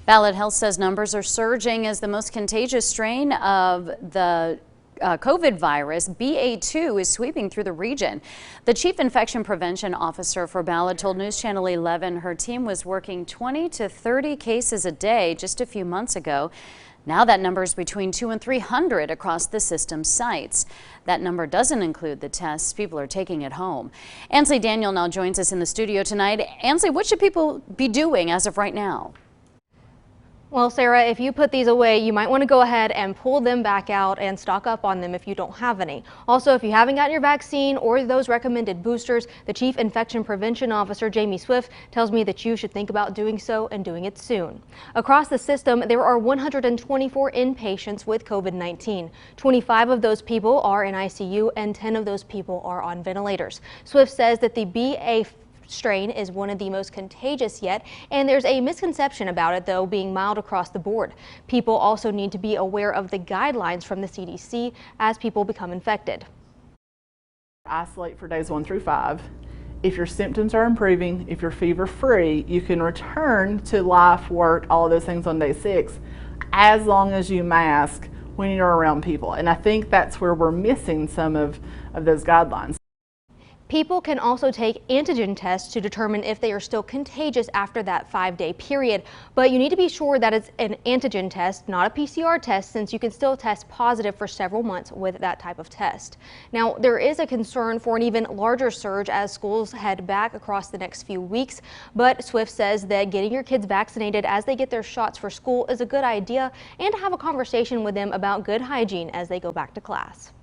Ballad Health says numbers are surging as the most contagious strain of the COVID virus, BA2, is sweeping through the region. The chief infection prevention officer for Ballad told News Channel 11 her team was working 20 to 30 cases a day just a few months ago. Now that number is between 200 and 300 across the system's sites. That number doesn't include the tests people are taking at home. Ansley Daniel now joins us in the studio tonight. Ansley, what should people be doing as of right now? Well, Sarah, if you put these away, you might want to go ahead and pull them back out and stock up on them if you don't have any. Also, if you haven't gotten your vaccine or those recommended boosters, the Chief Infection Prevention Officer, Jamie Swift, tells me that you should think about doing so and doing it soon. Across the system, there are 124 inpatients with COVID-19. 25 of those people are in ICU and 10 of those people are on ventilators. Swift says that the BA strain is one of the most contagious yet, and there's a misconception about it, though, being mild across the board. People also need to be aware of the guidelines from the CDC as people become infected. Isolate for days 1 through 5. If your symptoms are improving, if you're fever-free, you can return to life, work, all of those things on day 6, as long as you mask when you're around people. And I think that's where we're missing some of those guidelines. People can also take antigen tests to determine if they are still contagious after that 5-day period, but you need to be sure that it's an antigen test, not a PCR test, since you can still test positive for several months with that type of test. Now, there is a concern for an even larger surge as schools head back across the next few weeks, but Swift says that getting your kids vaccinated as they get their shots for school is a good idea, and to have a conversation with them about good hygiene as they go back to class.